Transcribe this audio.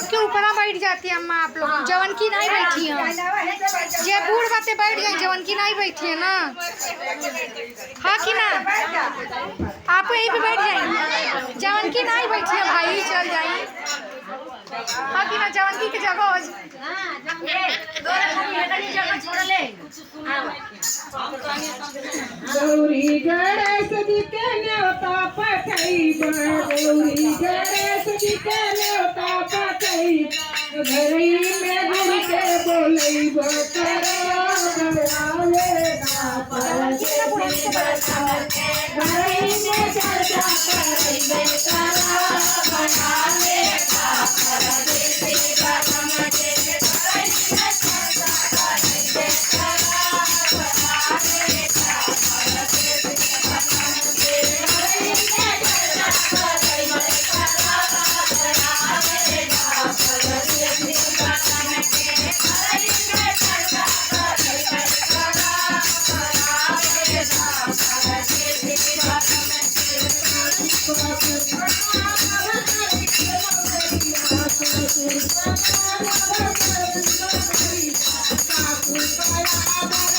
के ऊपर बैठ जाती है अम्मा। आप लोग जवन की नहीं बैठी हैं, जे बूढ़ बातें बैठ गए, जवन की नहीं बैठी है ना। हाँ कि ना, आप यहीं पे बैठ जाइए। जवन की नहीं बैठी है भाई, चल जाइए। हाँ कि ना, जवन की जगह गौरी गणेश जी के न्योता पठैब, गौरी गणेश जी के न्योता पठैब, घरई में घुर के बोलैब करो गवाले ना परदेसी बता, घरई में चर्चा करैब करो गवाले ना परदेसी बता, Thank you.